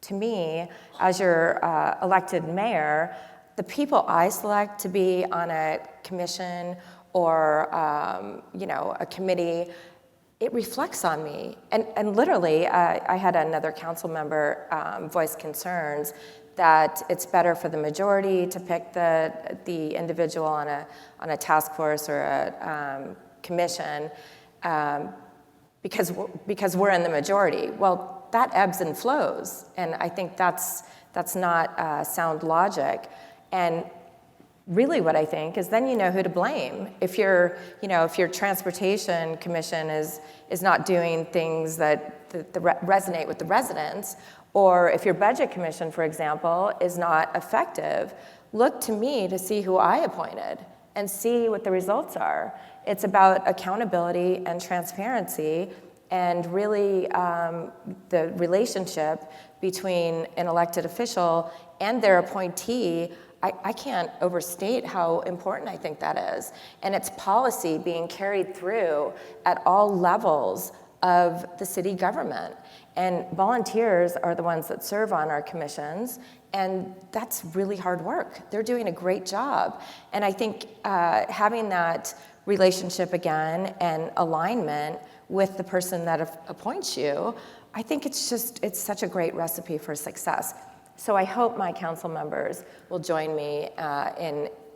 to me, as your elected mayor, the people I select to be on a commission or a committee, it reflects on me. And literally, I had another council member voice concerns that it's better for the majority to pick the individual on a task force or a commission because we're in the majority. Well, that ebbs and flows, and I think that's not sound logic. And really what I think is then you know who to blame. If your transportation commission is not doing things that resonate with the residents, or if your budget commission, for example, is not effective, look to me to see who I appointed and see what the results are. It's about accountability and transparency, and really the relationship between an elected official and their appointee. I can't overstate how important I think that is. And it's policy being carried through at all levels of the city government. And volunteers are the ones that serve on our commissions, and that's really hard work. They're doing a great job. And I think having that relationship again and alignment with the person that appoints you, I think it's such a great recipe for success. So I hope my council members will join me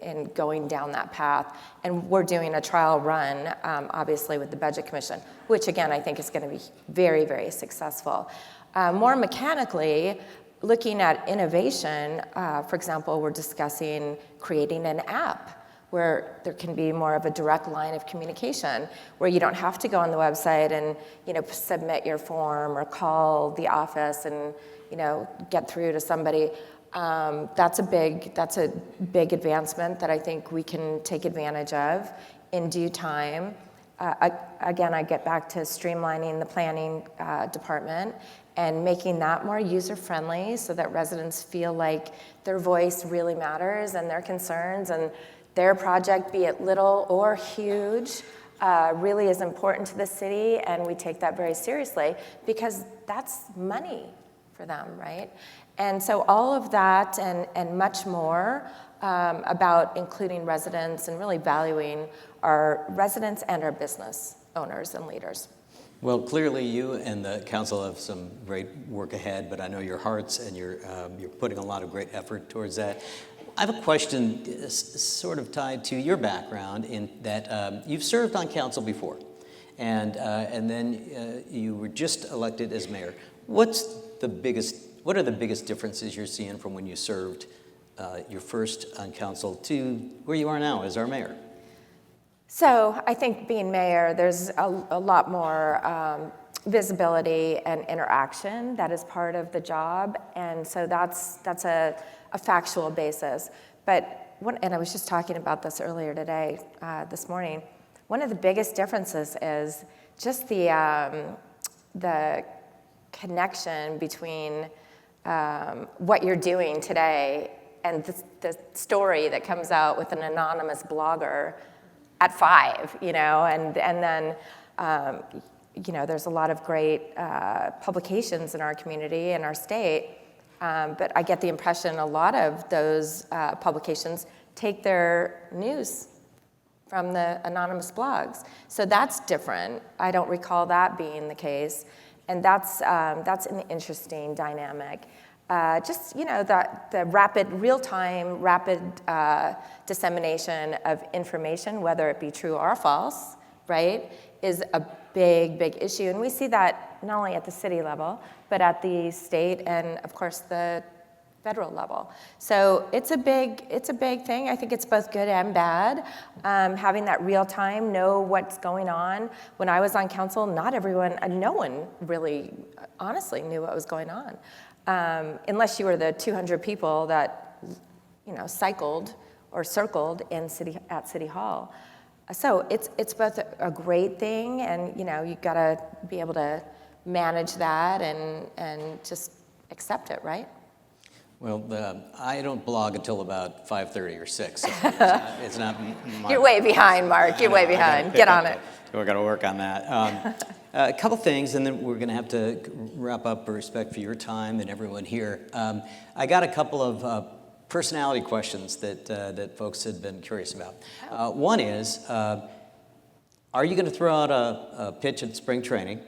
in going down that path. And we're doing a trial run, obviously, with the Budget Commission, which again, I think is going to be very, very successful. More mechanically, looking at innovation, for example, we're discussing creating an app where there can be more of a direct line of communication, where you don't have to go on the website and submit your form or call the office and get through to somebody. That's a big advancement that I think we can take advantage of in due time. Again, I get back to streamlining the planning department and making that more user-friendly so that residents feel like their voice really matters and their concerns and their project, be it little or huge, really is important to the city, and we take that very seriously because that's money for them, right? And so all of that and much more about including residents and really valuing our residents and our business owners and leaders. Well, clearly you and the council have some great work ahead, but I know your hearts and you're putting a lot of great effort towards that. I have a question sort of tied to your background in that you've served on council before, and then you were just elected as mayor. What are the biggest differences you're seeing from when you served your first on council to where you are now as our mayor? So I think being mayor, there's a lot more visibility and interaction that is part of the job, and so that's a factual basis. But and I was just talking about this earlier today, this morning. One of the biggest differences is just the connection between what you're doing today and the story that comes out with an anonymous blogger at 5, and then there's a lot of great publications in our community and our state, but I get the impression a lot of those publications take their news from the anonymous blogs. So that's different. I don't recall that being the case, and that's an interesting dynamic. The real-time, rapid dissemination of information, whether it be true or false, right, is a big, big issue. And we see that not only at the city level, but at the state and, of course, the federal level. So it's a big thing. I think it's both good and bad. Having that real time, know what's going on. When I was on council, no one really honestly knew what was going on. Unless you were the 200 people that, cycled or circled at City Hall. So it's both a great thing, and you gotta be able to manage that and just accept it, right? Well, I don't blog until about 5:30 or 6. So it's not my... You're way behind, Mark. You're way behind. Get on it. We're going to work on that. A couple things, and then we're going to have to wrap up for respect for your time and everyone here. I got a couple of personality questions that folks had been curious about. One is, are you going to throw out a pitch at spring training?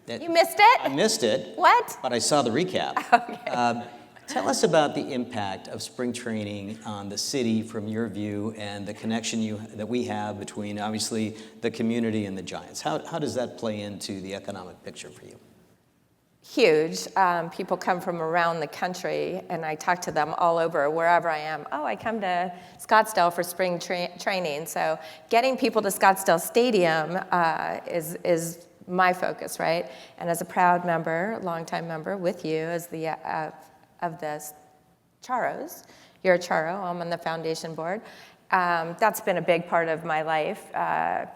You missed it? I missed it. What? But I saw the recap. Okay. Tell us about the impact of spring training on the city from your view and the connection that we have between, obviously, the community and the Giants. How does that play into the economic picture for you? Huge. People come from around the country, and I talk to them all over, wherever I am. Oh, I come to Scottsdale for spring training. So getting people to Scottsdale Stadium is my focus, right? And as a proud member, longtime member with you as the of the Charros. You're a Charro. I'm on the foundation board. That's been a big part of my life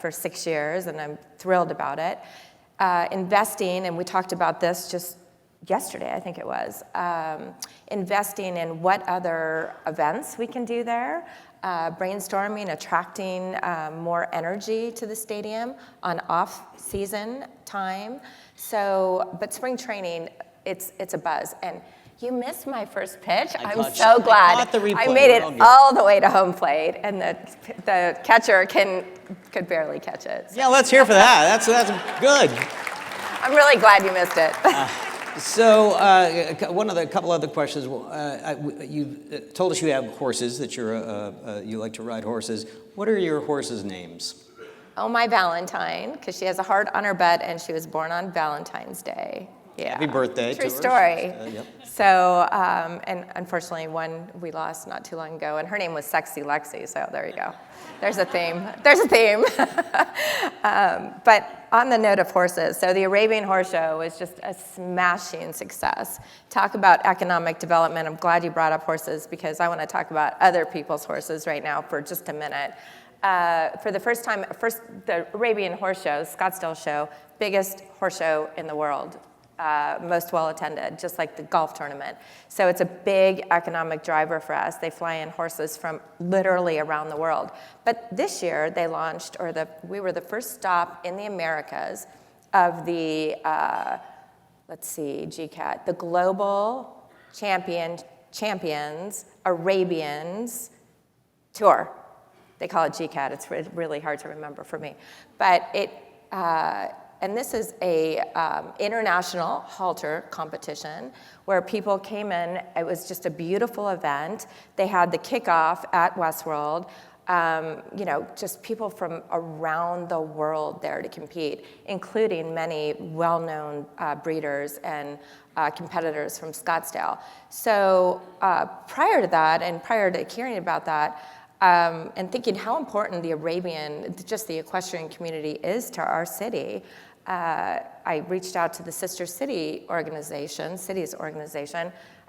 for 6 years, and I'm thrilled about it. Investing, and we talked about this just yesterday, I think it was, investing in what other events we can do there, brainstorming, attracting more energy to the stadium on off-season time. So, but spring training, it's a buzz. And you missed my first pitch. I'm so glad. I made it all the way to home plate, and the catcher could barely catch it. So. Yeah, let's hear for that. That's good. I'm really glad you missed it. So, couple other questions. You told us you have horses, that you like to ride horses. What are your horses' names? Oh, my Valentine, because she has a heart on her butt, and she was born on Valentine's Day. Yeah. Happy birthday. True story. Yep. So, and unfortunately, one we lost not too long ago, and her name was Sexy Lexi, so there you go. There's a theme. But on the note of horses, so the Arabian Horse Show was just a smashing success. Talk about economic development. I'm glad you brought up horses, because I want to talk about other people's horses right now for just a minute. For the first time, the Arabian Horse Show, Scottsdale Show, biggest horse show in the world. Most well attended, just like the golf tournament. So it's a big economic driver for us. They fly in horses from literally around the world. But this year they launched, we were the first stop in the Americas of the, GCAT, the Global Champions Arabians Tour. They call it GCAT. It's really hard to remember for me. But and this is a international halter competition where people came in. It was just a beautiful event. They had the kickoff at Westworld. Just people from around the world there to compete, including many well-known breeders and competitors from Scottsdale. So prior to that, and prior to hearing about that, and thinking how important the equestrian community is to our city, I reached out to the Sister Cities organization.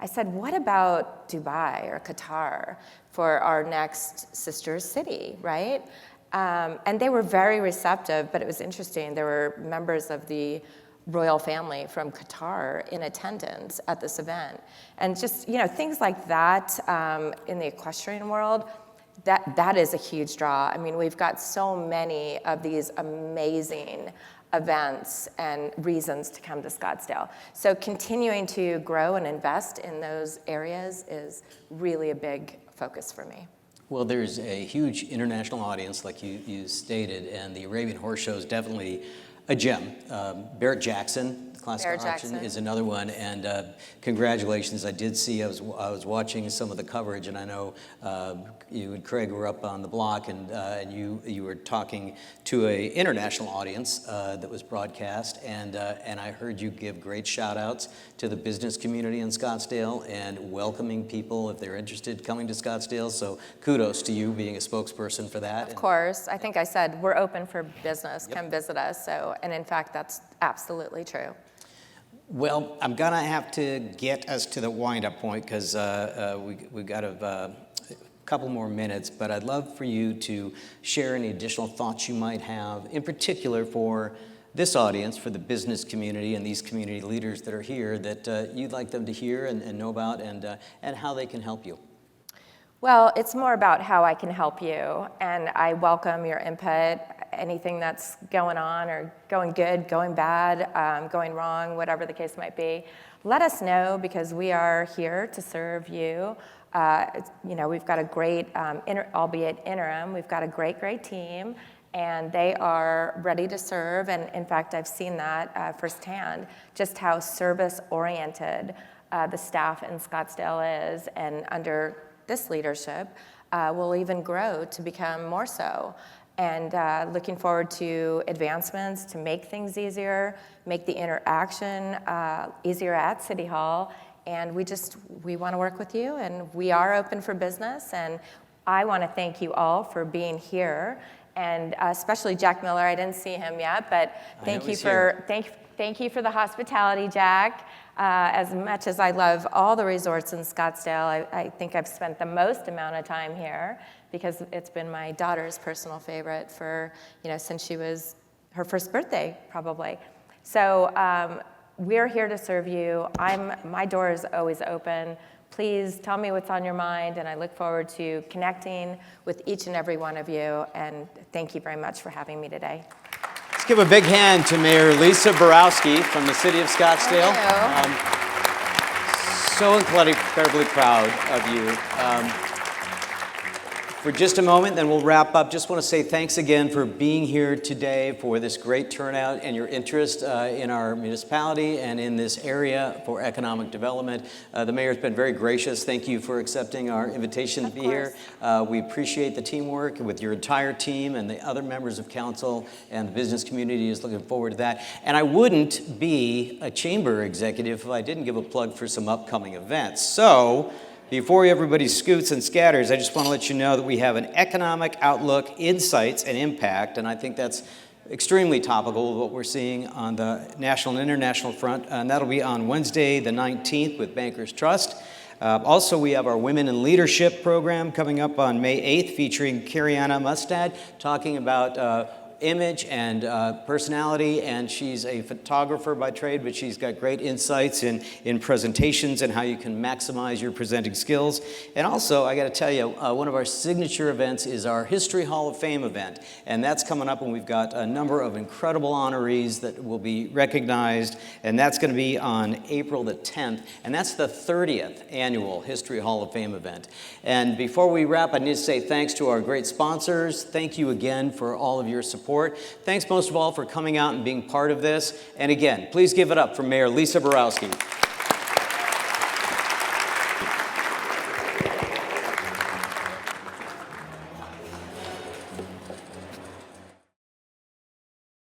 I said, what about Dubai or Qatar for our next sister city, right? And they were very receptive, but it was interesting. There were members of the royal family from Qatar in attendance at this event. And just, things like that in the equestrian world, that is a huge draw. I mean, we've got so many of these amazing events and reasons to come to Scottsdale. So continuing to grow and invest in those areas is really a big focus for me. Well, there's a huge international audience, like you stated, and the Arabian Horse Show is definitely a gem. Barrett Jackson, Classic Mayor Auction Jackson. is another one, and congratulations. I did see, I was watching some of the coverage, and I know you and Craig were up on the block, and you were talking to an international audience that was broadcast, and I heard you give great shout outs to the business community in Scottsdale and welcoming people if they're interested coming to Scottsdale, so kudos to you being a spokesperson for that. Of course. I think I said we're open for business. Come visit us. So, and in fact, that's absolutely true. Well, I'm going to have to get us to the wind-up point because we've got a couple more minutes, but I'd love for you to share any additional thoughts you might have, in particular for this audience, for the business community and these community leaders that are here that you'd like them to hear and know about and how they can help you. Well, it's more about how I can help you, and I welcome your input, anything that's going on or going good, going bad, going wrong, whatever the case might be. Let us know because we are here to serve you. We've got a great, albeit interim, we've got a great team, and they are ready to serve, and in fact, I've seen that firsthand, just how service-oriented the staff in Scottsdale is, and under this leadership will even grow to become more so. And looking forward to advancements to make things easier, make the interaction easier at City Hall. And we want to work with you, and we are open for business. And I want to thank you all for being here, and especially Jack Miller. I didn't see him yet, but thank you for the hospitality, Jack. As much as I love all the resorts in Scottsdale, I think I've spent the most amount of time here because it's been my daughter's personal favorite for, since she was her first birthday, probably. So we're here to serve you. My door is always open. Please tell me what's on your mind, and I look forward to connecting with each and every one of you, and thank you very much for having me today. Let's give a big hand to Mayor Lisa Borowsky from the city of Scottsdale. So incredibly proud of you. For just a moment, then we'll wrap up. Just want to say thanks again for being here today, for this great turnout and your interest in our municipality and in this area for economic development. The mayor's been very gracious. Thank you for accepting our invitation to be here. We appreciate the teamwork with your entire team, and the other members of council and the business community is looking forward to that. And I wouldn't be a chamber executive if I didn't give a plug for some upcoming events. So, before everybody scoots and scatters, I just want to let you know that we have an economic outlook, insights, and impact, and I think that's extremely topical with what we're seeing on the national and international front, and that'll be on Wednesday the 19th with Bankers Trust. Also, we have our Women in Leadership program coming up on May 8th featuring Kariana Mustad talking about image and personality, and she's a photographer by trade, but she's got great insights in presentations and how you can maximize your presenting skills. And also, I got to tell you, one of our signature events is our History Hall of Fame event, and that's coming up, and we've got a number of incredible honorees that will be recognized, and that's going to be on April the 10th, and that's the 30th annual History Hall of Fame event. And before we wrap, I need to say thanks to our great sponsors. Thank you again for all of your support. Thanks most of all for coming out and being part of this. And again, please give it up for Mayor Lisa Borowsky.